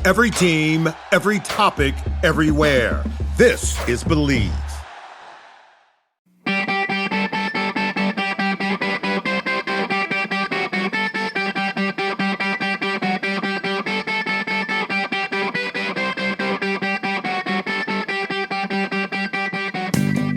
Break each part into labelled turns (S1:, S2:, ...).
S1: Every team, every topic, everywhere. This is Believe.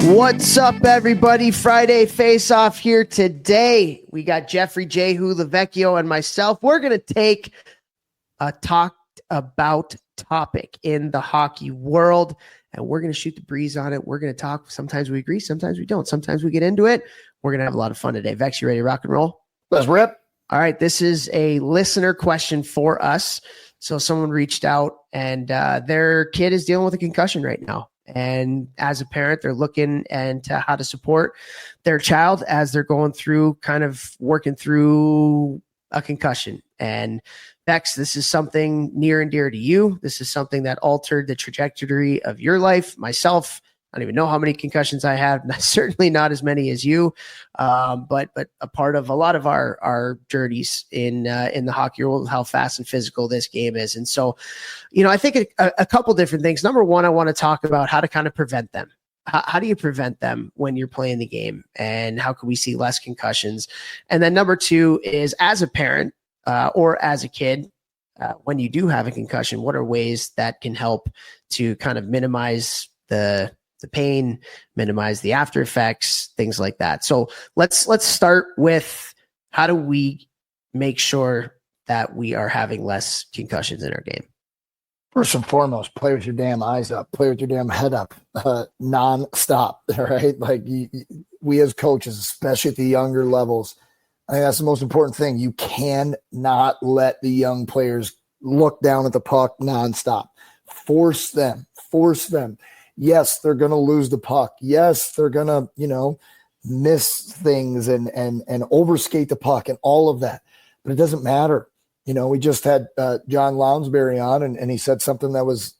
S2: What's up, everybody? Friday Face-Off here today. We got Jeffrey J. Lavecchio and myself. We're going to take a talked about topic in the hockey world, and we're going to shoot the breeze on it. We're going to talk. Sometimes we agree, sometimes we don't. Sometimes we get into it. We're going to have a lot of fun today. Vex, you ready to rock and roll?
S3: Let's rip.
S2: All right. This is a listener question for us. So someone reached out, and their kid is dealing with a concussion right now. And as a parent, they're looking into how to support their child as they're going through, kind of working through a concussion. And Bex, this is something near and dear to you. This is something that altered the trajectory of your life. Myself, I don't even know how many concussions I have. Certainly not as many as you, but a part of a lot of our journeys in the hockey world, how fast and physical this game is. And so, I think a couple different things. Number one, I want to talk about how to kind of prevent them. How do you prevent them when you're playing the game, and how can we see less concussions? And then number two is, as a parent or as a kid, when you do have a concussion, what are ways that can help to kind of minimize the pain, minimize the after effects, things like that. So let's start with, how do we make sure that we are having less concussions in our game?
S3: First and foremost, play with your damn eyes up, play with your damn head up, nonstop, right? Like we as coaches, especially at the younger levels, I think that's the most important thing. You cannot let the young players look down at the puck nonstop. Force them. Yes, they're going to lose the puck. Yes, they're going to, miss things and overskate the puck and all of that. But it doesn't matter. We just had John Lounsbury on, and he said something that was,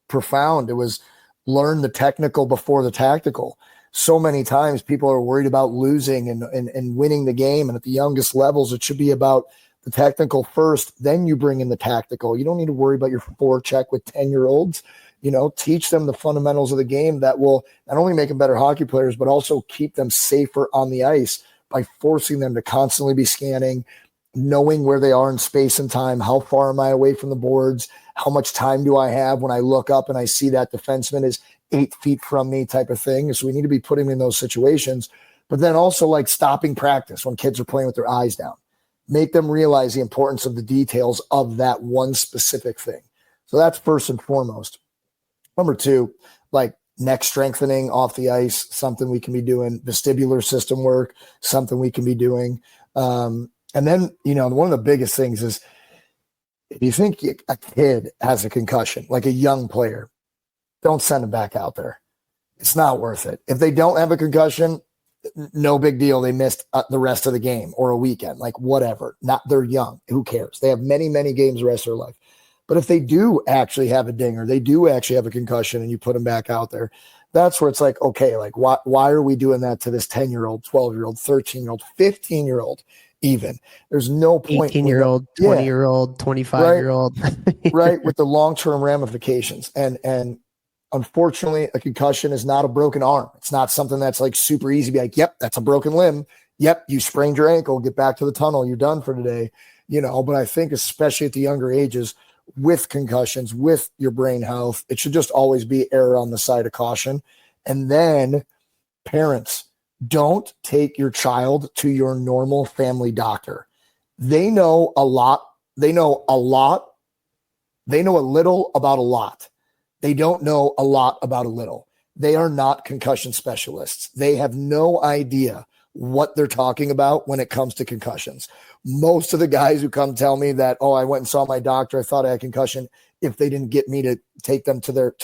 S3: profound. It was learn the technical before the tactical. So many times people are worried about losing and winning the game. And at the youngest levels, it should be about the technical first. Then you bring in the tactical. You don't need to worry about your forecheck with 10-year-olds. Teach them the fundamentals of the game that will not only make them better hockey players, but also keep them safer on the ice by forcing them to constantly be scanning, knowing where they are in space and time. How far am I away from the boards? How much time do I have when I look up and I see that defenseman is 8 feet from me, type of thing. So we need to be putting them in those situations, but then also like stopping practice when kids are playing with their eyes down. Make them realize the importance of the details of that one specific thing. So that's first and foremost. Number two, like neck strengthening off the ice, something we can be doing. Vestibular system work, something we can be doing. And then, one of the biggest things is, if you think a kid has a concussion, like a young player, don't send them back out there. It's not worth it. If they don't have a concussion, no big deal. They missed the rest of the game or a weekend, like whatever. They're young. Who cares? They have many, many games the rest of their life. But if they do actually have a dinger, they do actually have a concussion, and you put them back out there, that's where it's like, okay, like why are we doing that to this 10-year-old, 12-year-old, 13-year-old, 15-year-old even? There's no point.
S2: 18-year-old, 20-year-old, 25-year-old.
S3: Right, with the long-term ramifications. And unfortunately, a concussion is not a broken arm. It's not something that's like super easy to be like, yep, that's a broken limb. Yep, you sprained your ankle, get back to the tunnel, you're done for today. But I think especially at the younger ages, with concussions, with your brain health, it should just always be err on the side of caution. And then parents, don't take your child to your normal family doctor. They know a lot. They know a lot. They know a little about a lot. They don't know a lot about a little. They are not concussion specialists. They have no idea what they're talking about when it comes to concussions. Most of the guys who come tell me that, oh, I went and saw my doctor, I thought I had concussion, if they didn't get me to take them to their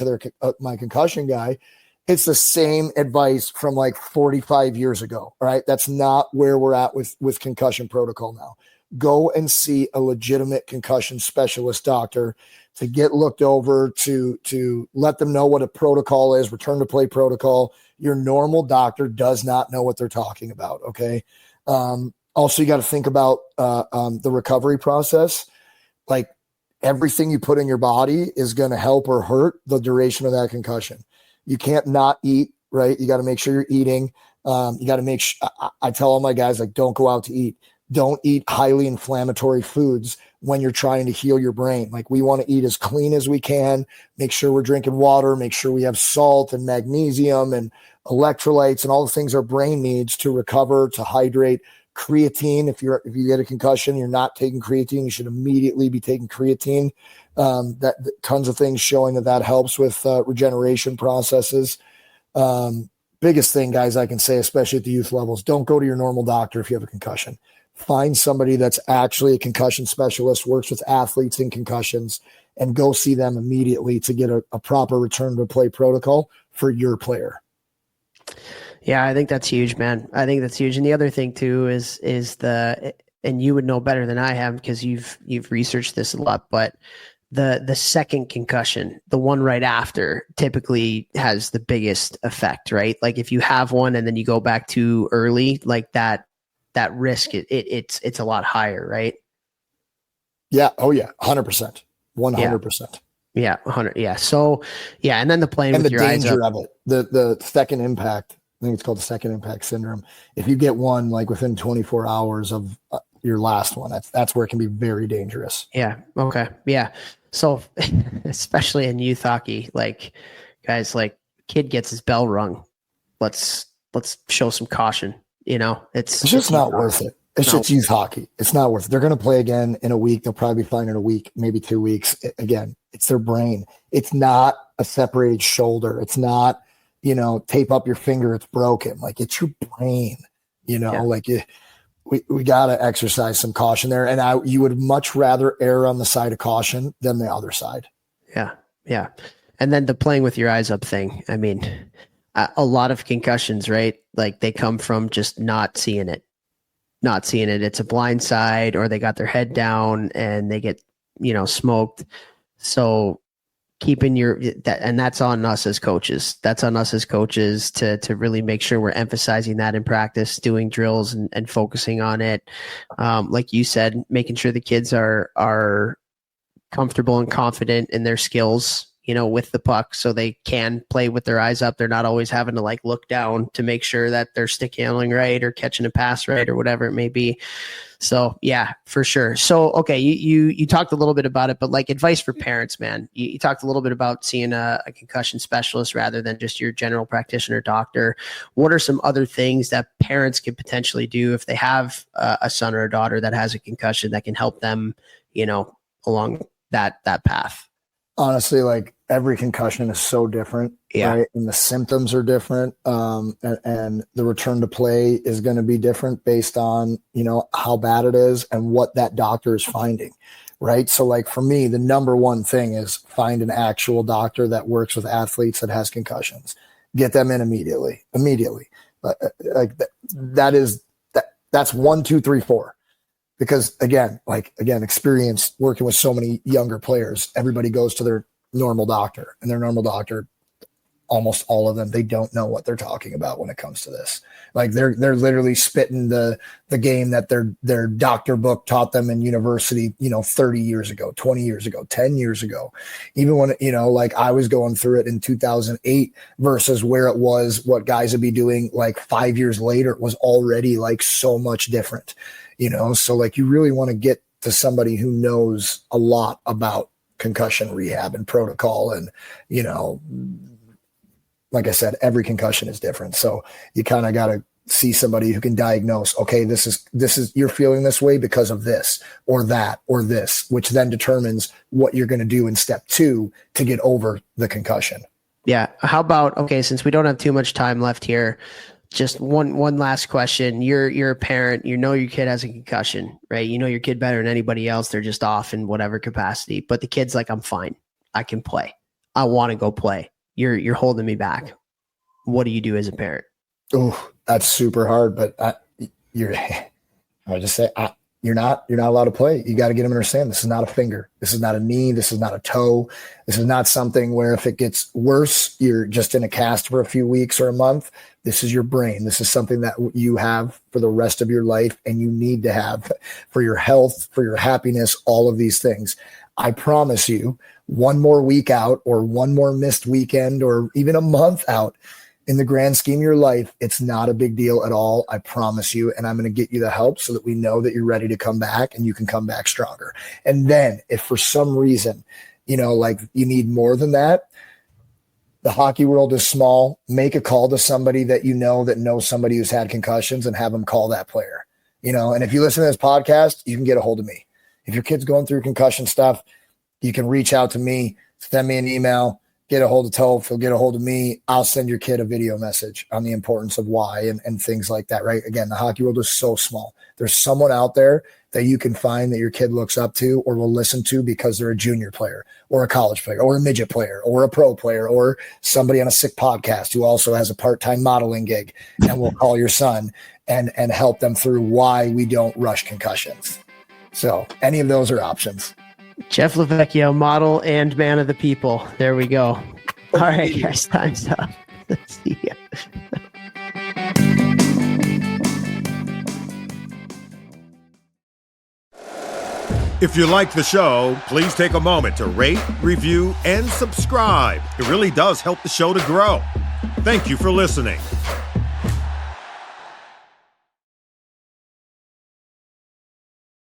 S3: my concussion guy, it's the same advice from like 45 years ago. All right. That's not where we're at with concussion protocol now. Go and see a legitimate concussion specialist doctor to get looked over, to let them know what a protocol is, return to play protocol. Your normal doctor does not know what they're talking about. Okay. Also, you got to think about the recovery process. Like, everything you put in your body is going to help or hurt the duration of that concussion. You can't not eat, right? You got to make sure you're eating. You got to make sure, I tell all my guys, like, don't go out to eat. Don't eat highly inflammatory foods when you're trying to heal your brain. Like, we want to eat as clean as we can, make sure we're drinking water, make sure we have salt and magnesium and electrolytes and all the things our brain needs to recover, to hydrate. Creatine, if you get a concussion, you're not taking creatine, you should immediately be taking creatine. Tons of things showing that helps with regeneration processes. Biggest thing, guys, I can say, especially at the youth levels, don't go to your normal doctor if you have a concussion. Find somebody that's actually a concussion specialist, works with athletes in concussions, and go see them immediately to get a proper return to play protocol for your player.
S2: Yeah, I think that's huge, man. I think that's huge. And the other thing too is and you would know better than I have because you've researched this a lot, but the second concussion, the one right after, typically has the biggest effect, right? Like, if you have one and then you go back too early, like that risk, it's a lot higher, right?
S3: Yeah. Oh yeah. 100%. 100%.
S2: Yeah. 100. Yeah. So yeah. And then the playing
S3: and
S2: with
S3: the
S2: your eyes up.
S3: danger of it, the second impact, I think it's called the second impact syndrome. If you get one like within 24 hours of your last one, that's where it can be very dangerous.
S2: Yeah. Okay. Yeah. So especially in youth hockey, like, guys, like, kid gets his bell rung. Let's show some caution. It's
S3: just not worth it. It's just youth hockey. It's not worth it. They're going to play again in a week. They'll probably be fine in a week, maybe 2 weeks. Again, it's their brain. It's not a separated shoulder. It's not, tape up your finger, it's broken. Like, it's your brain, like we got to exercise some caution there. And you would much rather err on the side of caution than the other side. Yeah.
S2: Yeah. And then the playing with your eyes up thing. I mean, a lot of concussions, right? Like, they come from just not seeing it. It's a blind side, or they got their head down and they get, smoked. So keeping and that's on us as coaches. That's on us as coaches to really make sure we're emphasizing that in practice, doing drills and focusing on it. Like you said, making sure the kids are comfortable and confident in their skills, with the puck, so they can play with their eyes up. They're not always having to look down to make sure that they're stick handling right or catching a pass right or whatever it may be. So yeah, for sure. So, okay. You talked a little bit about it, but advice for parents, man, you talked a little bit about seeing a concussion specialist rather than just your general practitioner doctor. What are some other things that parents could potentially do if they have a son or a daughter that has a concussion that can help them, along that path?
S3: Honestly, every concussion is so different, right? And the symptoms are different. And the return to play is going to be different based on, how bad it is and what that doctor is finding, right? So for me, the number one thing is find an actual doctor that works with athletes that has concussions. Get them in immediately. That's 1, 2, 3, 4. Because again, experience working with so many younger players, everybody goes to their normal doctor, and their normal doctor, almost all of them, they don't know what they're talking about when it comes to this. They're literally spitting the game that their doctor book taught them in university, 30 years ago, 20 years ago, 10 years ago. Even when, I was going through it in 2008 versus where it was, what guys would be doing 5 years later, it was already so much different. So you really want to get to somebody who knows a lot about concussion rehab and protocol. And, like I said, every concussion is different. So you kind of got to see somebody who can diagnose, okay, this is, you're feeling this way because of this or that or this, which then determines what you're going to do in step 2 to get over the concussion.
S2: Yeah. How about, okay, since we don't have too much time left here, just one last question. You're a parent, your kid has a concussion, right? Your kid better than anybody else. They're just off in whatever capacity, but the kid's like, I'm fine. I can play. I want to go play. You're holding me back. What do you do as a parent?
S3: Oh, that's super hard, but I would just say, you're not allowed to play. You got to get them to understand this is not a finger. This is not a knee. This is not a toe. This is not something where if it gets worse, you're just in a cast for a few weeks or a month. This is your brain. This is something that you have for the rest of your life and you need to have for your health, for your happiness, all of these things. I promise you, one more week out or one more missed weekend or even a month out, in the grand scheme of your life, it's not a big deal at all. I promise you. And I'm going to get you the help so that we know that you're ready to come back and you can come back stronger. And then if for some reason, like you need more than that, the hockey world is small. Make a call to somebody that that knows somebody who's had concussions and have them call that player. And if you listen to this podcast, you can get a hold of me. If your kid's going through concussion stuff, you can reach out to me, send me an email, get a hold of Toph, he'll get a hold of me. I'll send your kid a video message on the importance of why and things like that, right? Again, the hockey world is so small. There's someone out there that you can find that your kid looks up to or will listen to because they're a junior player or a college player or a midget player or a pro player or somebody on a sick podcast who also has a part-time modeling gig and will call your son and help them through why we don't rush concussions. So any of those are options.
S2: Jeff Lavecchio, model and man of the people. There we go. All right, guys, time's up. See ya.
S1: If you like the show, please take a moment to rate, review, and subscribe. It really does help the show to grow. Thank you for listening.